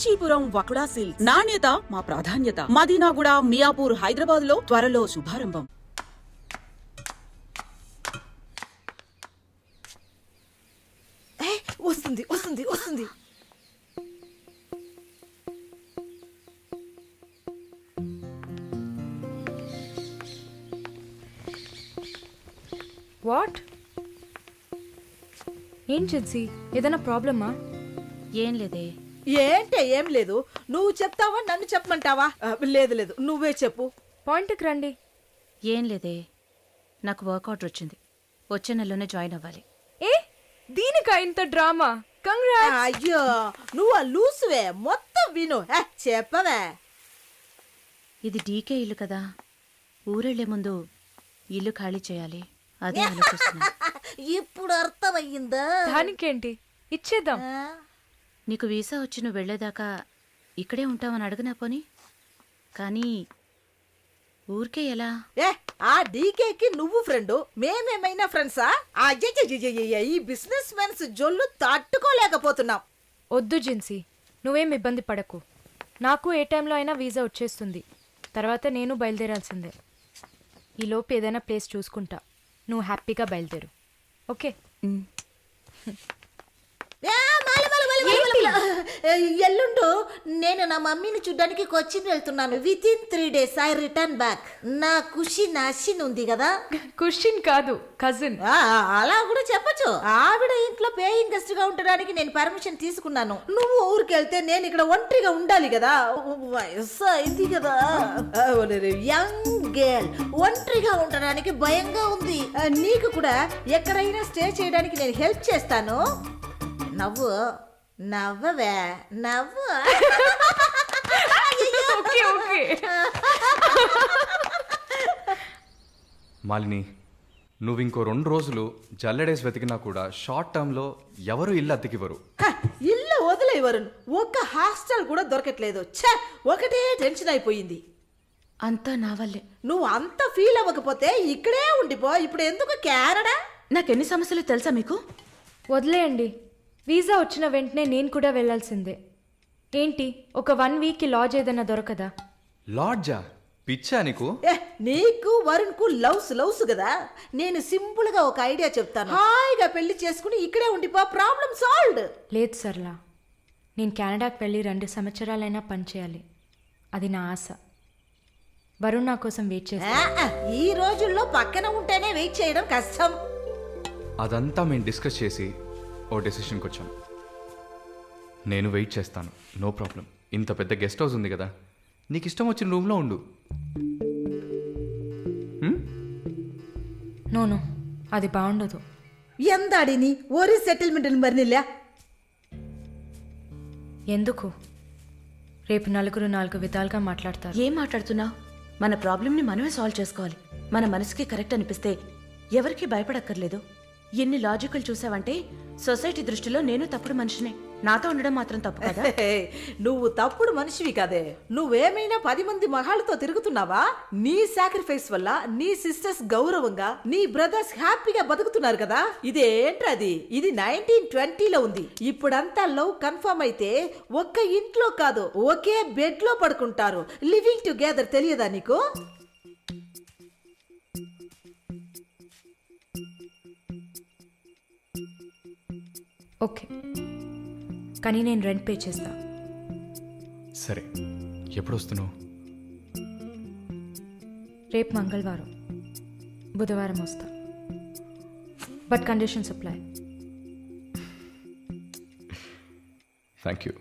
Kanchipuram వకుడా silks. నాణ్యత మా ప్రాధాన్యత. మదీనాగూడ, మియాపూర్, హైదరాబాద్ లో త్వరలో శుభారంభం. వస్తుంది వస్తుంది వస్తుంది. వాట్? ఏం జిన్సీ, ఏదైనా ప్రాబ్లమా? ఏం లేదే. ఏంటే ఏం లేదు. నువ్వు చెప్తావా నన్ను చెప్పమంటావా? లేదు లేదు, నువ్వే చెప్పు. పాయింట్కి రండి. ఏం లేదే, నాకు వర్క్ ఆర్డర్ వచ్చింది. వచ్చే నెలలోనే జాయిన్ అవ్వాలి. ఏ దీనికా ఇంత డ్రామా? కంగ్రాట్స్. అయ్యో నువ్వు లూసువే, మొత్తం విను. చెప్పవే. ఇది డీకే ఇల్లు కదా, ఊరెళ్లే ముందు ఇల్లు ఖాళీ చేయాలి. అదే ఆలోచిస్తున్నా. ఇప్పుడు అర్థమయ్యిందా? దానికేంటి, ఇచ్చేద్దాం. నీకు వీసా వచ్చి నువ్వు వెళ్లేదాకా ఇక్కడే ఉంటావని అడగనా పోని? కానీ ఊరికే ఎలా? ఆ డీకేకి నువ్వు ఫ్రెండు, మేమేమైనా ఫ్రెండ్సా? ఈ బిజినెస్ మెన్స్ జొల్లు తట్టుకోలేకపోతున్నాం. వద్దు జిన్సీ, నువ్వేం ఇబ్బంది పడకు. నాకు ఏ టైంలో అయినా వీసా వచ్చేస్తుంది. తర్వాత నేను బయలుదేరాల్సిందే. ఈలోపు ఏదైనా ప్లేస్ చూసుకుంటా. నువ్వు హ్యాపీగా బయలుదేరు, ఓకే? ఎల్లుండు నేను నా మమ్మీని చూడ్డానికి కొచ్చిన్ వెళ్తున్నాను. With in 3 days I return back. నా ఖుషి నాశిన్ ఉంది కదా. క్వశ్చన్ కాదు, కజిన్. అలా కూడా చెప్పచ్చు. ఆవిడ ఇంట్లో పేయింగ్ గెస్ట్ గా ఉండడానికి నేను పర్మిషన్ తీసుకున్నాను. నువ్వు ఊరికి వెళ్తే నేను ఇక్కడ ఒంటరిగా ఉండాలి కదా. వయసు అయింది కదా. యంగ్ గర్ల్ ఒంటరిగా ఉండడానికి భయంగా ఉంది. నీకు కూడా ఎక్కడైనా స్టే చేయడానికి నేను హెల్ప్ చేస్తాను. నవ్వు నవ్వవే, నవ్వు. మాలిని, నువ్వు ఇంకో 2 రోజులు జల్లెడేసి వెతికినా కూడా షార్ట్ టర్మ్లో ఎవరు ఇల్లు అద్దెకివ్వరు. ఇల్లు వదిలేవరు. ఒక్క హాస్టల్ కూడా దొరకట్లేదు. ఒకటే టెన్షన్ అయిపోయింది. అంతా నా వల్లే. నువ్వు అంత ఫీల్ అవ్వకపోతే ఇక్కడే ఉండిపో. ఇప్పుడు ఎందుకు కెనడా? నాకెన్ని సమస్యలు తెలుసా మీకు? వదిలేయండి. వీసా వచ్చిన వెంటనే నేను కూడా వెళ్ళాల్సిందే. ఏంటి, ఒక 1 weekకి లాడ్జ్ ఏదైనా దొరకదా? లాడ్జా? పిచ్చా నీకు? నీకు వరుణ్కు లవ్స్ కదా. నేను సింపుల్ గా ఒక ఐడియా చెప్తాను. హాయిగా పెళ్లి చేసుకుని ఇక్కడే ఉండిపో. Problem solved. లేదు సర్లా, నేను కెనడాకి వెళ్ళి 2 సంవత్సరాలైనా పనిచేయాలి. అది నా ఆశ. వరుణ్ నా కోసం వెయిట్ చేస్తా. ఈ రోజుల్లో పక్కన ఉంటేనే వెయిట్ చేయడం కష్టం. అదంతా మేము డిస్కస్ చేసి ఓ డెసిషన్కి వచ్చాం. నేను వెయిట్ చేస్తాను, నో ప్రాబ్లం. ఇంత పెద్ద గెస్ట్ హౌస్ ఉంది కదా, నీకు ఇష్టం వచ్చిన రూమ్లో ఉండు. నో, అది బాగుండదు. ఎందాడిని ఓరి సెటిల్మెంట్ మరినిల్లా. ఎందుకు? రేపు నలుగురు 4 విధాలుగా మాట్లాడతారు. ఏం మాట్లాడుతున్నావు? మన ప్రాబ్లంని మనమే సాల్వ్ చేసుకోవాలి. మన మనసుకి కరెక్ట్ అనిపిస్తే ఎవరికి భయపడక్కర్లేదు. ఎన్ని లాజికల్ చూసావంటే సొసైటీ దృష్టిలో నేను తప్పుడు మనిషినే. నాతో ఉండడం మాత్రం తప్పు కదా? నువ్వు తప్పుడు మనిషివి కదే. నువ్వేమైనా 10 మంది మగాళ్ళతో తిరుగుతున్నావా? నీ సాక్రిఫైస్ వల్ల నీ సిస్టర్స్ గౌరవంగా, నీ బ్రదర్స్ హ్యాపీగా బతుకుతున్నారు కదా. ఇదేంట్రది? ఇది 1920లో ఉంది. ఇప్పుడంతా లవ్ కన్ఫర్మ్ అయితే ఒక్క ఇంట్లో కాదు, ఒకే బెడ్ లో పడుకుంటారు. లివింగ్ టుగెదర్ తెలియదా నీకు? ఓకే, కానీ నేను రెంట్ పే చేస్తా. సరే, ఎప్పుడు వస్తున్నావు? రేపు మంగళవారం, బుధవారం వస్తా. But conditions apply. Thank you.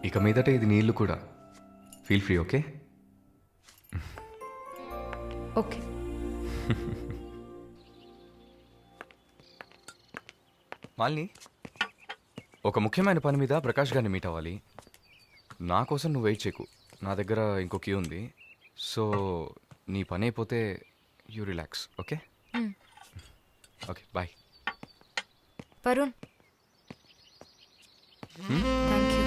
ఇక మీదట ఇది నీ ఇల్లు కూడా. Feel free, okay? Okay. Malini, ఒక ముఖ్యమైన పని మీద ప్రకాష్ గారిని మీట్ అవ్వాలి. నా కోసం నువ్వు వెయిట్ చేయకు, నా దగ్గర ఇంకో కీ ఉంది. సో నీ పని అయిపోతే you relax. Okay okay bye. Varun thank you.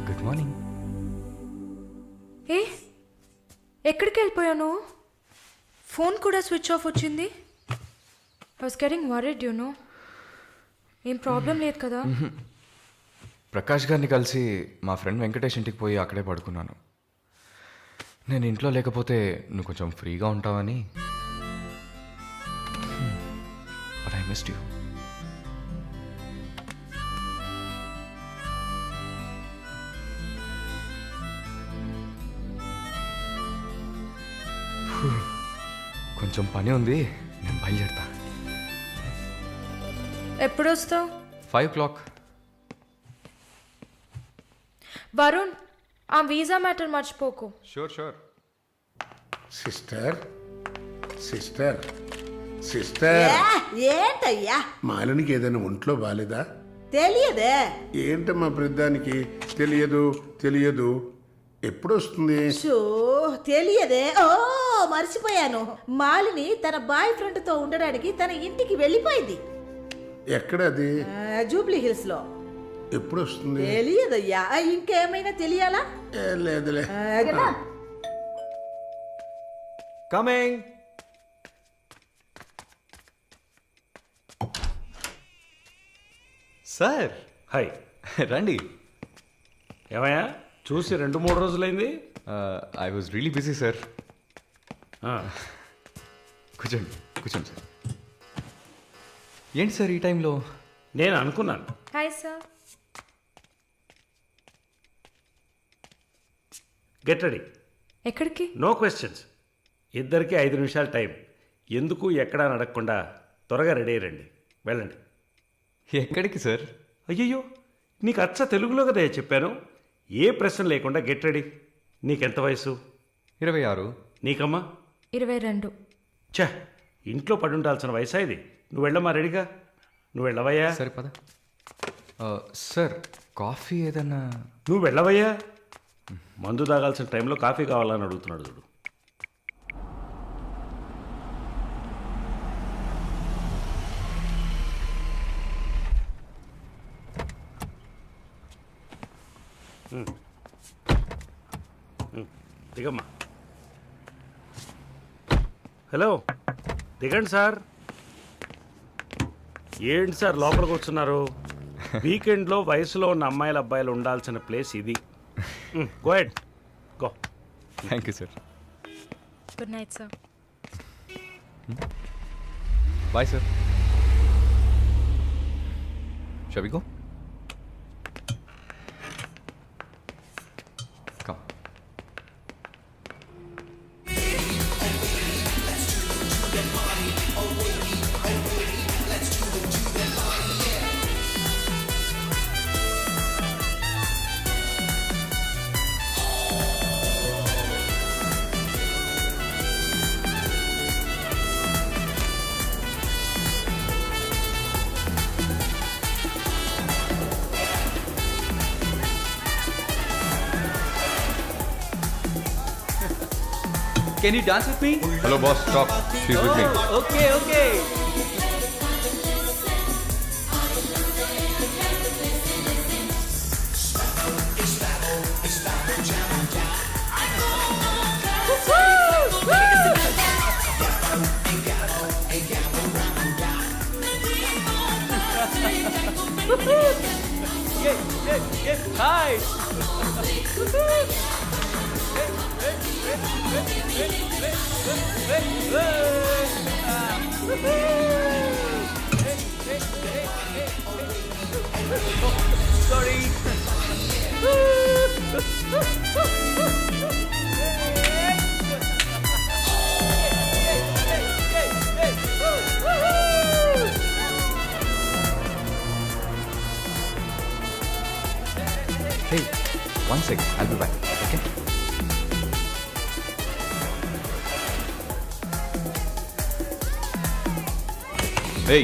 Good morning. ఏ ఎక్కడికి వెళ్ళిపోయాను? ఫోన్ కూడా స్విచ్ ఆఫ్ వచ్చింది. I was getting worried you know. ఏం ప్రాబ్లం లేదు కదా? ప్రకాష్ గారిని కలిసి మా ఫ్రెండ్ వెంకటేష్ ఇంటికి పోయి అక్కడే పడుకున్నాను. నేను ఇంట్లో లేకపోతే నువ్వు కొంచెం ఫ్రీగా ఉంటావని. But I missed you. కొంచెం పని ఉంది, నేను బయలుదేరుతా. ఎప్పుడు వస్తావు? 5 o'clock. వరుణ్ ఆ వీసా మ్యాటర్ మర్చిపోకు. Sure sure. Sister sister sister ఏంటయ్యా మాలినికి ఏదైనా ఒంట్లో బాలేదా? తెలియదే. ఏంటమ్మా ప్రతిదానికి తెలియదు తెలియదు, ఎప్పుడు వస్తుంది? షో తెలియదే. ఓ మర్చిపోయాను. మాలిని తన బాయ్ ఫ్రెండ్ తో ఉండడానికి తన ఇంటికి వెళ్ళిపోయింది. ఎక్కడది? జూబ్లీ హిల్స్ లో. ఎప్పుడు వస్తుంది? తెలియదయ్యా. ఇంకేమైనా తెలియాలా? లేదులే. కమింగ్. Sir hi. రండి. ఏమయ్యా చూసి 2-3 రోజులైంది. I was really busy sir. ఆ, కూర్చోండి కూర్చోండి సార్. ఏంటి సార్ ఈ టైంలో? నేను అనుకున్నాను. Hi sir. Get ready. ఎక్కడికి? No questions. ఇద్దరికి 5 నిమిషాలు టైం. ఎందుకు ఎక్కడా నడకుండా త్వరగా రెడీ అయ్యండి. వెళ్ళండి. ఎక్కడికి సార్? అయ్యయ్యో, నీకు అచ్చ తెలుగులో కదా చెప్పాను. ఏ ప్రశ్న లేకుండా గెట్ రెడీ. నీకెంత వయసు? 26. నీకమ్మా? 22. ఛా, ఇంట్లో పడి ఉండాల్సిన వయసా ఇది. నువ్వు వెళ్ళమ్మా రెడీగా. నువ్వు వెళ్ళవయ్యా. సరే పద. సార్ కాఫీ ఏదన్నా? నువ్వు వెళ్ళవయ్యా. మందు తాగాల్సిన టైంలో కాఫీ కావాలని అడుగుతున్నాడు చూడు. దిగమ్మా. హలో, దిగండి సార్. ఏంటి సార్ లోపలికి వస్తున్నారు? వీకెండ్లో వయసులో ఉన్న అమ్మాయిల అబ్బాయిలు ఉండాల్సిన ప్లేస్ ఇది. Go head go. Thank you sir. Good night sir. Bye sir. Shall we go? Come. Can you dance with me? Hello boss, stop. She's with me. Okay, okay. Yes, yes, yes. Hi. Hey, 1 second. I'll be back. Okay? Hey,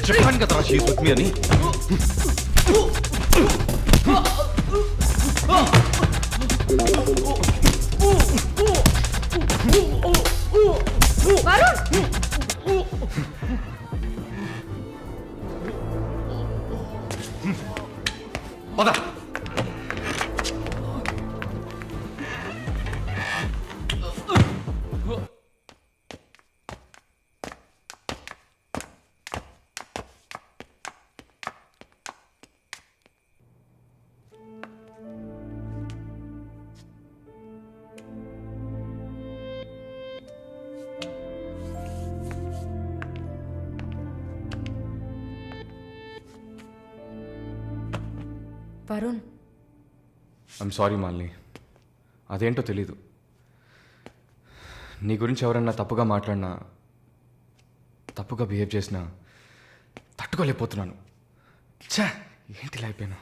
చెప్పాను కదా she's with me అని. పద. Varun, I'm sorry Malini, అదేంటో తెలీదు. నీ గురించి ఎవరన్నా తప్పుగా మాట్లాడినా, తప్పుగా బిహేవ్ చేసినా తట్టుకోలేకపోతున్నాను. ఛా, ఏంటి ఇలా అయిపోయాను.